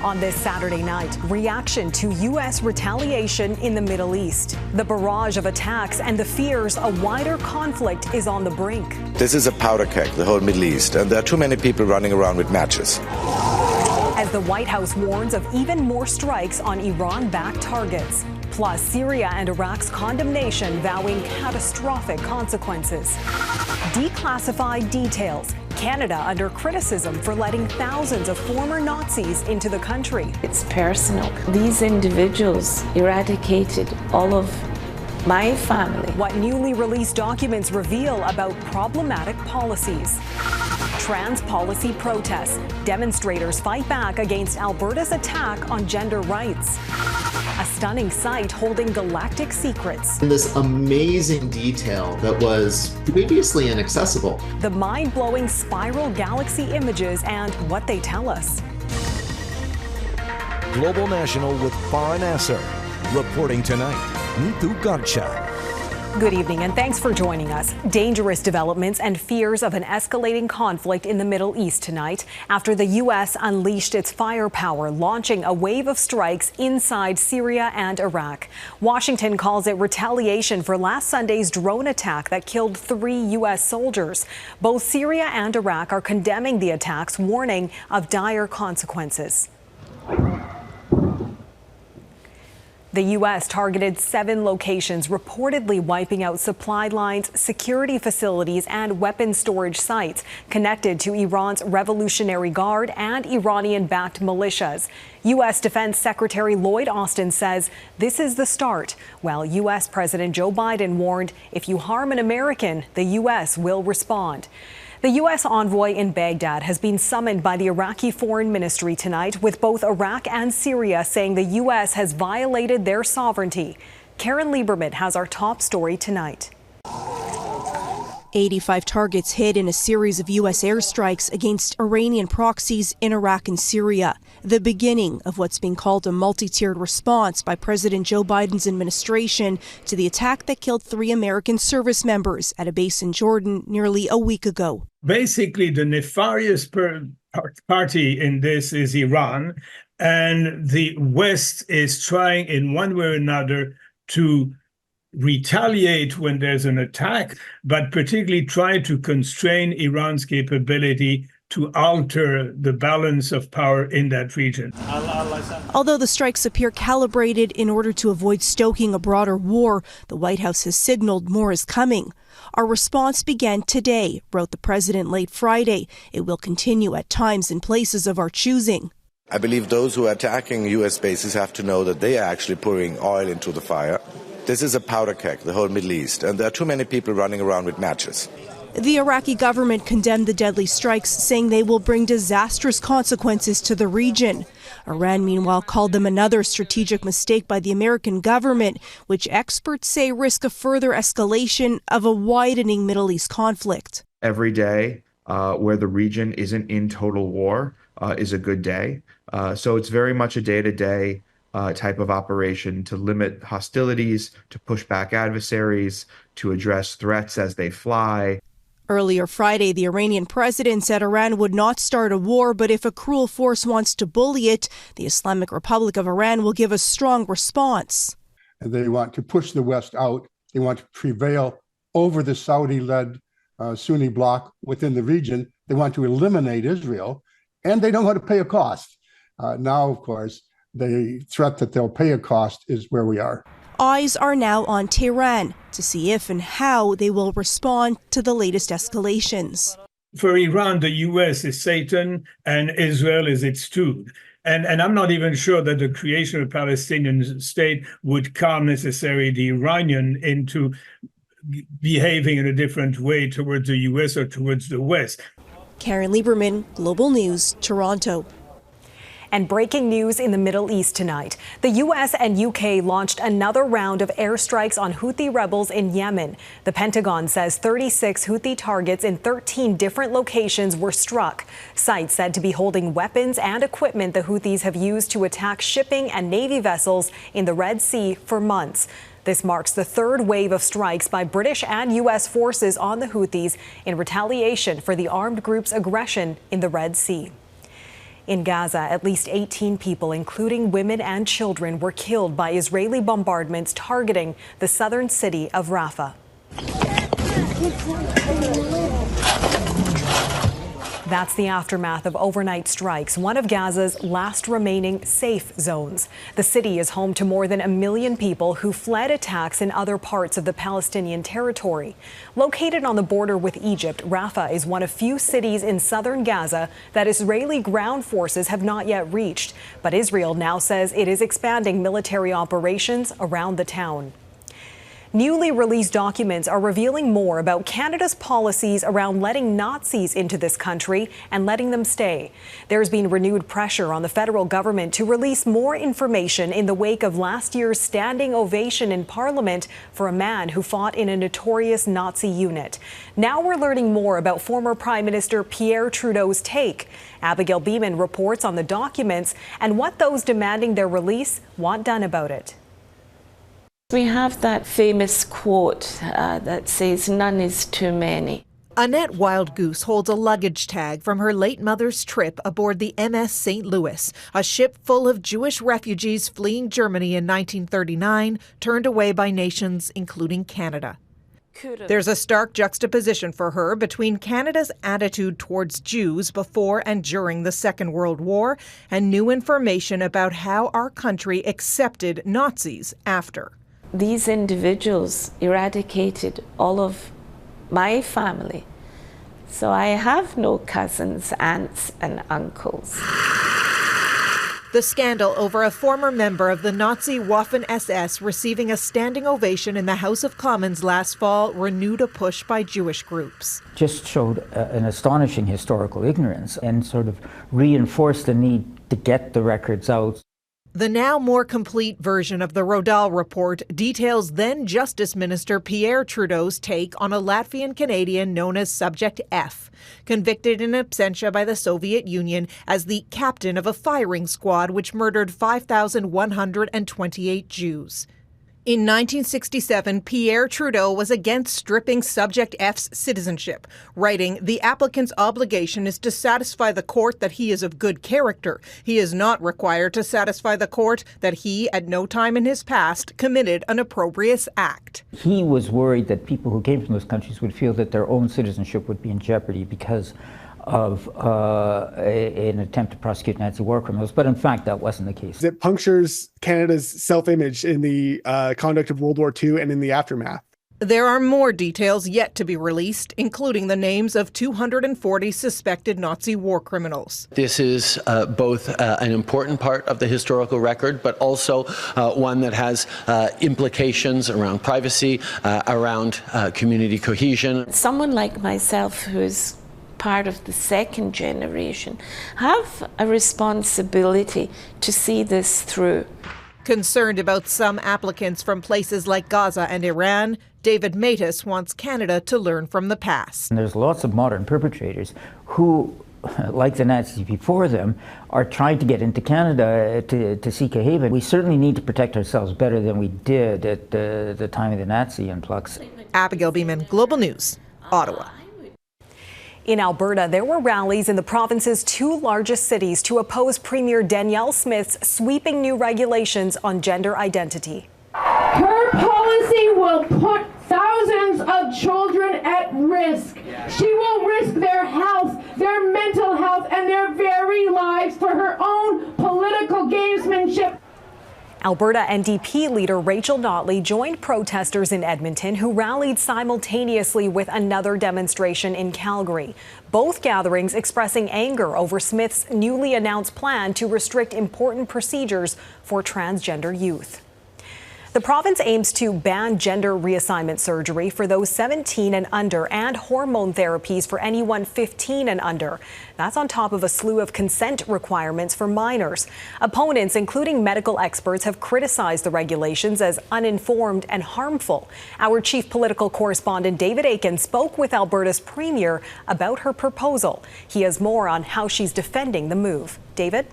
On this Saturday night, reaction to U.S. retaliation in the Middle East. The barrage of attacks and the fears a wider conflict is on the brink. This is a powder keg, the whole Middle East, and there are too many people running around with matches. As the White House warns of even more strikes on Iran-backed targets. Plus, Syria and Iraq's condemnation vowing catastrophic consequences. Declassified details. Canada under criticism for letting thousands of former Nazis into the country. It's personal. These individuals eradicated all of my family. What newly released documents reveal about problematic policies. Trans policy protests. Demonstrators fight back against Alberta's attack on gender rights. A stunning site holding galactic secrets. And this amazing detail that was previously inaccessible. The mind-blowing spiral galaxy images and what they tell us. Global National with Farah Nasser. Reporting tonight, Nitu Garcha. Good evening and thanks for joining us. Dangerous developments and fears of an escalating conflict in the Middle East tonight after the U.S. unleashed its firepower, launching a wave of strikes inside Syria and Iraq. Washington calls it retaliation for last Sunday's drone attack that killed 3 U.S. soldiers. Both Syria and Iraq are condemning the attacks, warning of dire consequences. The U.S. targeted 7 locations, reportedly wiping out supply lines, security facilities, and weapons storage sites connected to Iran's Revolutionary Guard and Iranian-backed militias. U.S. Defense Secretary Lloyd Austin says this is the start, while U.S. President Joe Biden warned if you harm an American, the U.S. will respond. The U.S. envoy in Baghdad has been summoned by the Iraqi Foreign Ministry tonight, with both Iraq and Syria saying the U.S. has violated their sovereignty. Caryn Lieberman has our top story tonight. 85 targets hit in a series of U.S. airstrikes against Iranian proxies in Iraq and Syria, the beginning of what's being called a multi-tiered response by President Joe Biden's administration to the attack that killed 3 American service members at a base in Jordan nearly a week ago. Basically, the nefarious party in this is Iran, and the West is trying in one way or another to retaliate when there's an attack, but particularly try to constrain Iran's capability to alter the balance of power in that region. Although the strikes appear calibrated in order to avoid stoking a broader war, the White House has signaled more is coming. Our response began today, wrote the president late Friday. It will continue at times in places of our choosing. I believe those who are attacking U.S. bases have to know that they are actually pouring oil into the fire. This is a powder keg, the whole Middle East, and there are too many people running around with matches. The Iraqi government condemned the deadly strikes, saying they will bring disastrous consequences to the region. Iran, meanwhile, called them another strategic mistake by the American government, which experts say risk a further escalation of a widening Middle East conflict. Every day where the region isn't in total war is a good day. So it's very much a day-to-day type of operation to limit hostilities, to push back adversaries, to address threats as they fly. Earlier Friday, the Iranian president said Iran would not start a war, but if a cruel force wants to bully it, the Islamic Republic of Iran will give a strong response. They want to push the West out. They want to prevail over the Saudi-led Sunni bloc within the region. They want to eliminate Israel, and they don't want to pay a cost. Now, of course, the threat that they'll pay a cost is where we are. Eyes are now on Tehran to see if and how they will respond to the latest escalations. For Iran, the U.S. is Satan and Israel is its tool. And I'm not even sure that the creation of a Palestinian state would calm necessarily the Iranian into behaving in a different way towards the U.S. or towards the West. Caryn Lieberman, Global News, Toronto. And breaking news in the Middle East tonight. The U.S. and U.K. launched another round of airstrikes on Houthi rebels in Yemen. The Pentagon says 36 Houthi targets in 13 different locations were struck. Sites said to be holding weapons and equipment the Houthis have used to attack shipping and Navy vessels in the Red Sea for months. This marks the 3rd wave of strikes by British and U.S. forces on the Houthis in retaliation for the armed group's aggression in the Red Sea. In Gaza, at least 18 people, including women and children, were killed by Israeli bombardments targeting the southern city of Rafah. That's the aftermath of overnight strikes, one of Gaza's last remaining safe zones. The city is home to more than 1 million people who fled attacks in other parts of the Palestinian territory. Located on the border with Egypt, Rafah is one of few cities in southern Gaza that Israeli ground forces have not yet reached. But Israel now says it is expanding military operations around the town. Newly released documents are revealing more about Canada's policies around letting Nazis into this country and letting them stay. There's been renewed pressure on the federal government to release more information in the wake of last year's standing ovation in Parliament for a man who fought in a notorious Nazi unit. Now we're learning more about former Prime Minister Pierre Trudeau's take. Abigail Bimman reports on the documents and what those demanding their release want done about it. We have that famous quote that says, "None is too many." Annette Wildgoose holds a luggage tag from her late mother's trip aboard the MS St. Louis, a ship full of Jewish refugees fleeing Germany in 1939, turned away by nations, including Canada. There's a stark juxtaposition for her between Canada's attitude towards Jews before and during the Second World War and new information about how our country accepted Nazis after. These individuals eradicated all of my family. So I have no cousins, aunts, and uncles. The scandal over a former member of the Nazi Waffen-SS receiving a standing ovation in the House of Commons last fall renewed a push by Jewish groups. Just showed an astonishing historical ignorance and sort of reinforced the need to get the records out. The now more complete version of the Rodal report details then Justice Minister Pierre Trudeau's take on a Latvian Canadian known as Subject F, convicted in absentia by the Soviet Union as the captain of a firing squad which murdered 5,128 Jews. In 1967, Pierre Trudeau was against stripping Subject F's citizenship, writing, "The applicant's obligation is to satisfy the court that he is of good character. He is not required to satisfy the court that he, at no time in his past, committed an opprobrious act." He was worried that people who came from those countries would feel that their own citizenship would be in jeopardy because of an attempt to prosecute Nazi war criminals, but in fact that wasn't the case. It punctures Canada's self-image in the conduct of World War II and in the aftermath. There are more details yet to be released, including the names of 240 suspected Nazi war criminals. This is both an important part of the historical record, but also one that has implications around privacy, around community cohesion. Someone like myself who's part of the second generation have a responsibility to see this through. Concerned about some applicants from places like Gaza and Iran, David Matus wants Canada to learn from the past. And there's lots of modern perpetrators who, like the Nazis before them, are trying to get into Canada to seek a haven. We certainly need to protect ourselves better than we did at the time of the Nazi influx. Abigail Bimman, Global News, Ottawa. In Alberta, there were rallies in the province's two largest cities to oppose Premier Danielle Smith's sweeping new regulations on gender identity. Her policy will put thousands of children at risk. She will risk their health, their mental health, and their very lives for her own political gamesmanship. Alberta NDP leader Rachel Notley joined protesters in Edmonton who rallied simultaneously with another demonstration in Calgary. Both gatherings expressing anger over Smith's newly announced plan to restrict important procedures for transgender youth. The province aims to ban gender reassignment surgery for those 17 and under and hormone therapies for anyone 15 and under. That's on top of a slew of consent requirements for minors. Opponents, including medical experts, have criticized the regulations as uninformed and harmful. Our chief political correspondent David Akin spoke with Alberta's premier about her proposal. He has more on how she's defending the move. David?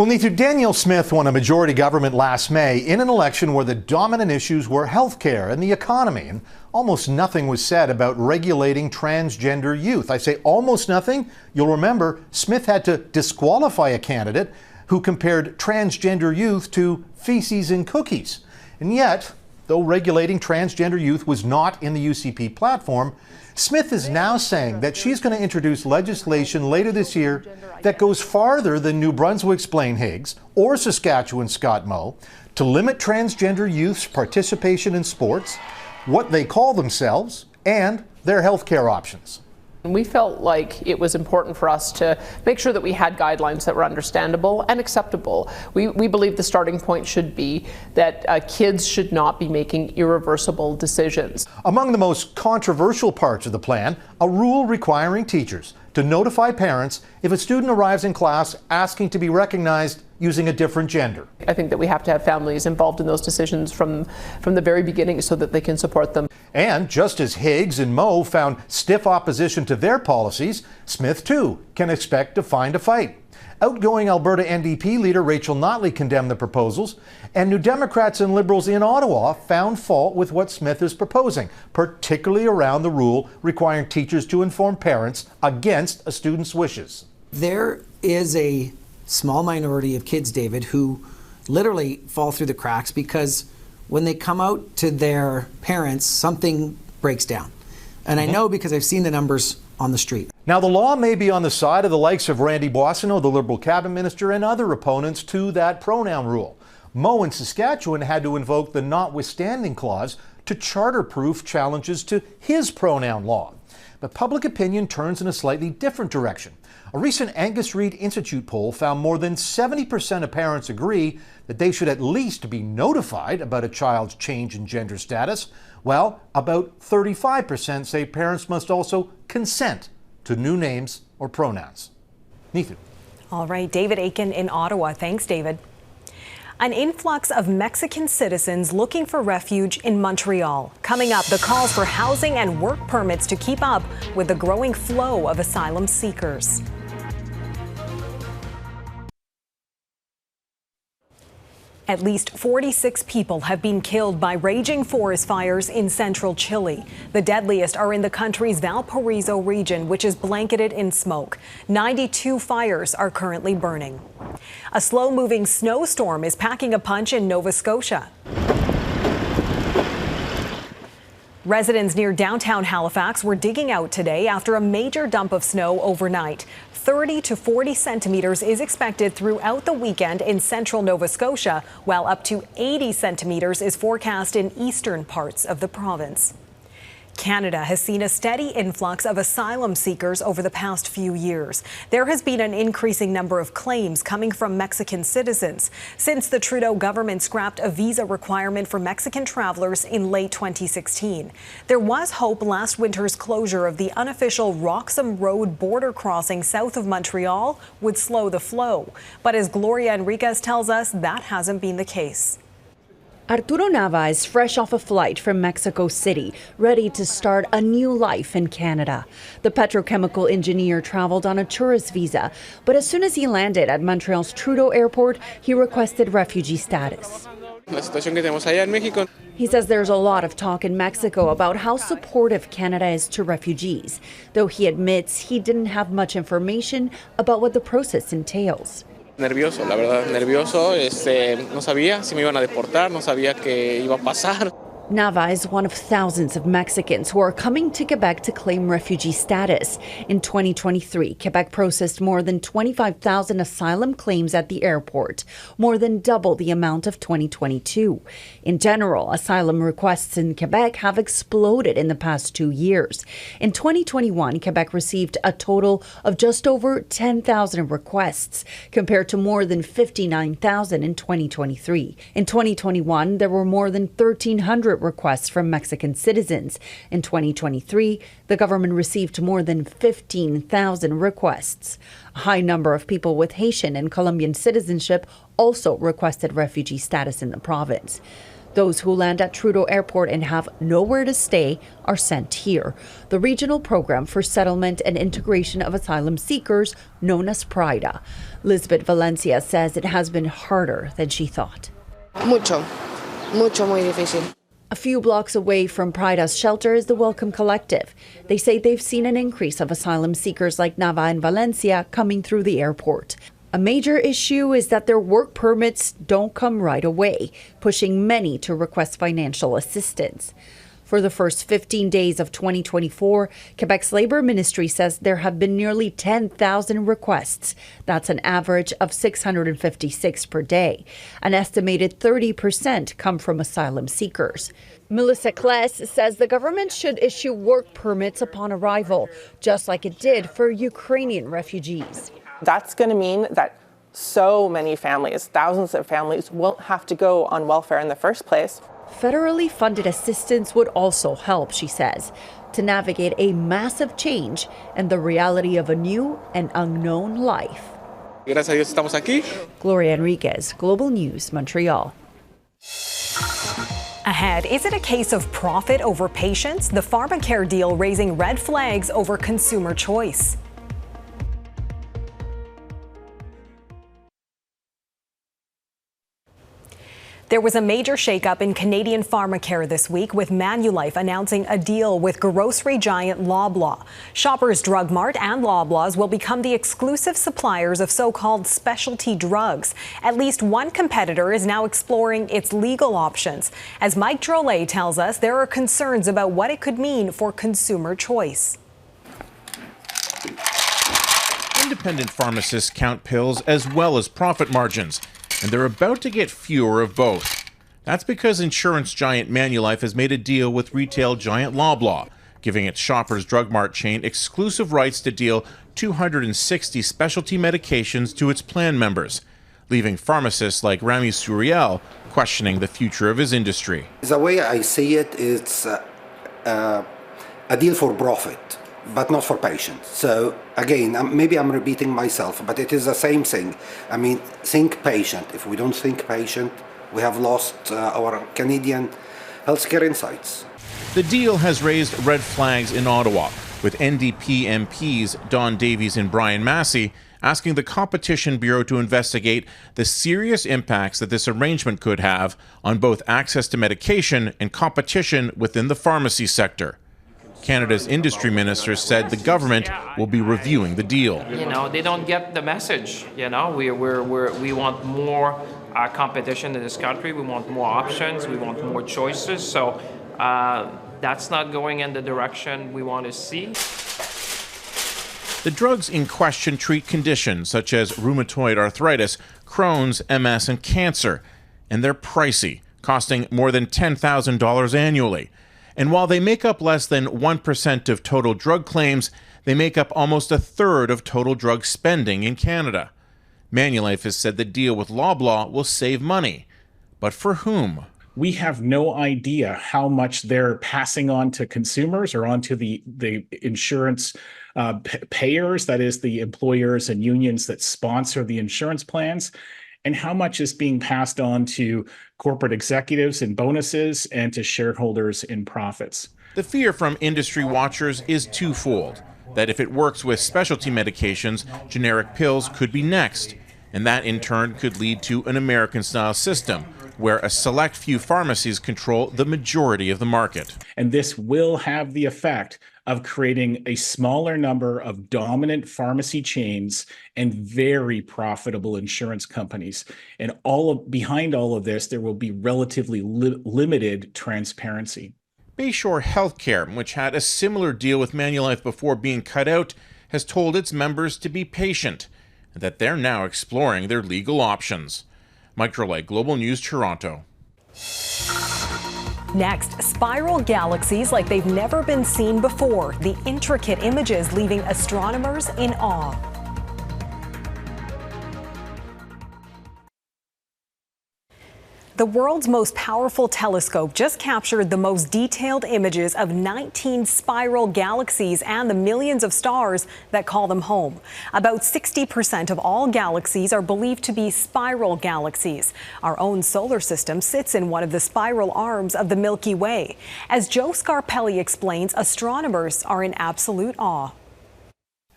Well, neither Danielle Smith won a majority government last May in an election where the dominant issues were healthcare and the economy, and almost nothing was said about regulating transgender youth. I say almost nothing. You'll remember Smith had to disqualify a candidate who compared transgender youth to feces and cookies. And yet, though regulating transgender youth was not in the UCP platform, Smith is now saying that she's going to introduce legislation later this year that goes farther than New Brunswick's Blaine Higgs or Saskatchewan's Scott Moe to limit transgender youth's participation in sports, what they call themselves, and their health care options. We felt like it was important for us to make sure that we had guidelines that were understandable and acceptable. We believe the starting point should be that kids should not be making irreversible decisions. Among the most controversial parts of the plan, a rule requiring teachers to notify parents if a student arrives in class asking to be recognized using a different gender. I think that we have to have families involved in those decisions from the very beginning so that they can support them. And just as Higgs and Moe found stiff opposition to their policies, Smith too can expect to find a fight. Outgoing Alberta NDP leader Rachel Notley condemned the proposals, and New Democrats and Liberals in Ottawa found fault with what Smith is proposing, particularly around the rule requiring teachers to inform parents against a student's wishes. There is a small minority of kids, David, who literally fall through the cracks because when they come out to their parents, something breaks down. And I know because I've seen the numbers on the street. Now, the law may be on the side of the likes of Randy Boissonnault, the Liberal cabinet minister, and other opponents to that pronoun rule. Moe in Saskatchewan had to invoke the notwithstanding clause to charter-proof challenges to his pronoun law. But public opinion turns in a slightly different direction. A recent Angus Reid Institute poll found more than 70% of parents agree that they should at least be notified about a child's change in gender status, while about 35% say parents must also consent to new names or pronouns. Neither. All right, David Aiken in Ottawa. Thanks, David. An influx of Mexican citizens looking for refuge in Montreal. Coming up, the calls for housing and work permits to keep up with the growing flow of asylum seekers. At least 46 people have been killed by raging forest fires in central Chile. The deadliest are in the country's Valparaiso region, which is blanketed in smoke. 92 fires are currently burning. A slow-moving snowstorm is packing a punch in Nova Scotia. Residents near downtown Halifax were digging out today after a major dump of snow overnight. 30 to 40 centimeters is expected throughout the weekend in central Nova Scotia, while up to 80 centimeters is forecast in eastern parts of the province. Canada has seen a steady influx of asylum seekers over the past few years. There has been an increasing number of claims coming from Mexican citizens since the Trudeau government scrapped a visa requirement for Mexican travelers in late 2016. There was hope last winter's closure of the unofficial Roxham Road border crossing south of Montreal would slow the flow. But as Gloria Enriquez tells us, that hasn't been the case. Arturo Nava is fresh off a flight from Mexico City, ready to start a new life in Canada. The petrochemical engineer traveled on a tourist visa, but as soon as he landed at Montreal's Trudeau Airport, he requested refugee status. He says there's a lot of talk in Mexico about how supportive Canada is to refugees, though he admits he didn't have much information about what the process entails. Nervioso, la verdad, nervioso. No sabía si me iban a deportar, no sabía qué iba a pasar. Nava is one of thousands of Mexicans who are coming to Quebec to claim refugee status. In 2023, Quebec processed more than 25,000 asylum claims at the airport, more than double the amount of 2022. In general, asylum requests in Quebec have exploded in the past 2 years. In 2021, Quebec received a total of just over 10,000 requests, compared to more than 59,000 in 2023. In 2021, there were more than 1,300 requests from Mexican citizens. In 2023, the government received more than 15,000 requests. A high number of people with Haitian and Colombian citizenship also requested refugee status in the province. Those who land at Trudeau Airport and have nowhere to stay are sent here, the regional program for settlement and integration of asylum seekers known as PRIDA. Lisbeth Valencia says it has been harder than she thought. Muy difícil. A few blocks away from PRIDA's shelter is the Welcome Collective. They say they've seen an increase of asylum seekers like Nava and Valencia coming through the airport. A major issue is that their work permits don't come right away, pushing many to request financial assistance. For the first 15 days of 2024, Quebec's Labour Ministry says there have been nearly 10,000 requests. That's an average of 656 per day. An estimated 30% come from asylum seekers. Melissa Kless says the government should issue work permits upon arrival, just like it did for Ukrainian refugees. That's going to mean that so many families, thousands of families, won't have to go on welfare in the first place. Federally funded assistance would also help, she says, to navigate a massive change and the reality of a new and unknown life. Gracias a Dios estamos aquí. Gloria Enriquez, Global News, Montreal. Ahead, is it a case of profit over patience? The Pharmacare deal raising red flags over consumer choice. There was a major shakeup in Canadian Pharmacare this week, with Manulife announcing a deal with grocery giant Loblaw. Shoppers Drug Mart and Loblaws will become the exclusive suppliers of so-called specialty drugs. At least one competitor is now exploring its legal options. As Mike Drolet tells us, there are concerns about what it could mean for consumer choice. Independent pharmacists count pills as well as profit margins, and they're about to get fewer of both. That's because insurance giant Manulife has made a deal with retail giant Loblaw, giving its Shoppers Drug Mart chain exclusive rights to deal 260 specialty medications to its plan members, leaving pharmacists like Rami Suriel questioning the future of his industry. The way I see it, it's a deal for profit, but not for patients. So again, maybe I'm repeating myself, but it is the same thing. I mean, think patient. If we don't think patient, we have lost our Canadian healthcare insights. The deal has raised red flags in Ottawa, with NDP MPs Don Davies and Brian Massey asking the Competition Bureau to investigate the serious impacts that this arrangement could have on both access to medication and competition within the pharmacy sector. Canada's industry minister said the government will be reviewing the deal. You know, they don't get the message. You know, we want more competition in this country. We want more options. We want more choices. So that's not going in the direction we want to see. The drugs in question treat conditions such as rheumatoid arthritis, Crohn's, MS, and cancer, and they're pricey, costing more than $10,000 annually. And while they make up less than 1% of total drug claims, they make up almost a third of total drug spending in Canada. Manulife has said the deal with Loblaw will save money. But for whom? We have no idea how much they're passing on to consumers or onto the insurance payers, that is the employers and unions that sponsor the insurance plans, and how much is being passed on to corporate executives in bonuses and to shareholders in profits. The fear from industry watchers is twofold: that if it works with specialty medications, generic pills could be next, and that in turn could lead to an American-style system, where a select few pharmacies control the majority of the market. And this will have the effect of creating a smaller number of dominant pharmacy chains and very profitable insurance companies. And behind all of this, there will be relatively limited transparency. Bayshore Healthcare, which had a similar deal with Manulife before being cut out, has told its members to be patient and that they're now exploring their legal options. Mike Drolet, Global News, Toronto. Next, spiral galaxies like they've never been seen before. The intricate images leaving astronomers in awe. The world's most powerful telescope just captured the most detailed images of 19 spiral galaxies and the millions of stars that call them home. About 60% of all galaxies are believed to be spiral galaxies. Our own solar system sits in one of the spiral arms of the Milky Way. As Joe Scarpelli explains, astronomers are in absolute awe.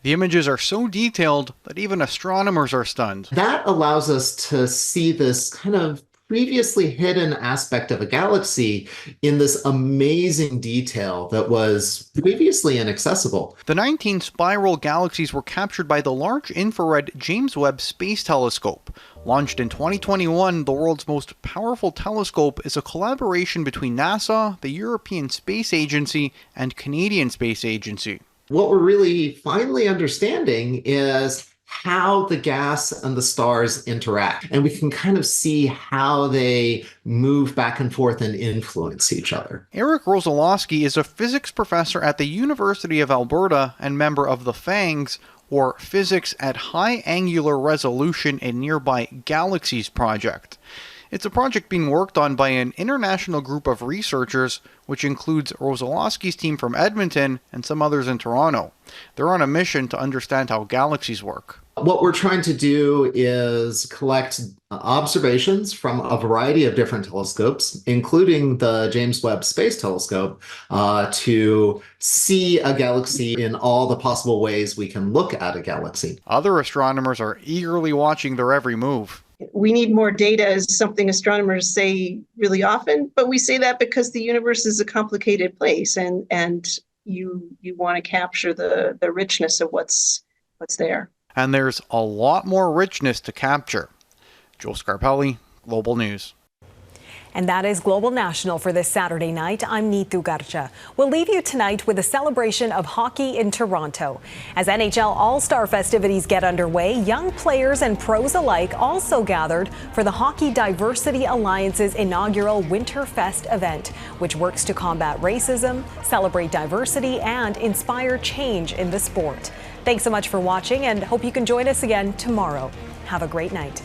The images are so detailed that even astronomers are stunned. That allows us to see this kind of previously hidden aspect of a galaxy in this amazing detail that was previously inaccessible. The 19 spiral galaxies were captured by the Large Infrared James Webb Space Telescope. Launched in 2021, the world's most powerful telescope is a collaboration between NASA, the European Space Agency, and Canadian Space Agency. What we're really finally understanding is how the gas and the stars interact. And we can kind of see how they move back and forth and influence each other. Eric Rosolowski is a physics professor at the University of Alberta and member of the FANGS, or Physics at High Angular Resolution in Nearby Galaxies project. It's a project being worked on by an international group of researchers, which includes Rosolowski's team from Edmonton and some others in Toronto. They're on a mission to understand how galaxies work. What we're trying to do is collect observations from a variety of different telescopes, including the James Webb Space Telescope, to see a galaxy in all the possible ways we can look at a galaxy. Other astronomers are eagerly watching their every move. We need more data is something astronomers say really often, but we say that because the universe is a complicated place and you want to capture the richness of what's there. And there's a lot more richness to capture. Joe Scarpelli, Global News. And that is Global National for this Saturday night. I'm Neetu Garcha. We'll leave you tonight with a celebration of hockey in Toronto. As NHL All-Star festivities get underway, young players and pros alike also gathered for the Hockey Diversity Alliance's inaugural Winterfest event, which works to combat racism, celebrate diversity, and inspire change in the sport. Thanks so much for watching and hope you can join us again tomorrow. Have a great night.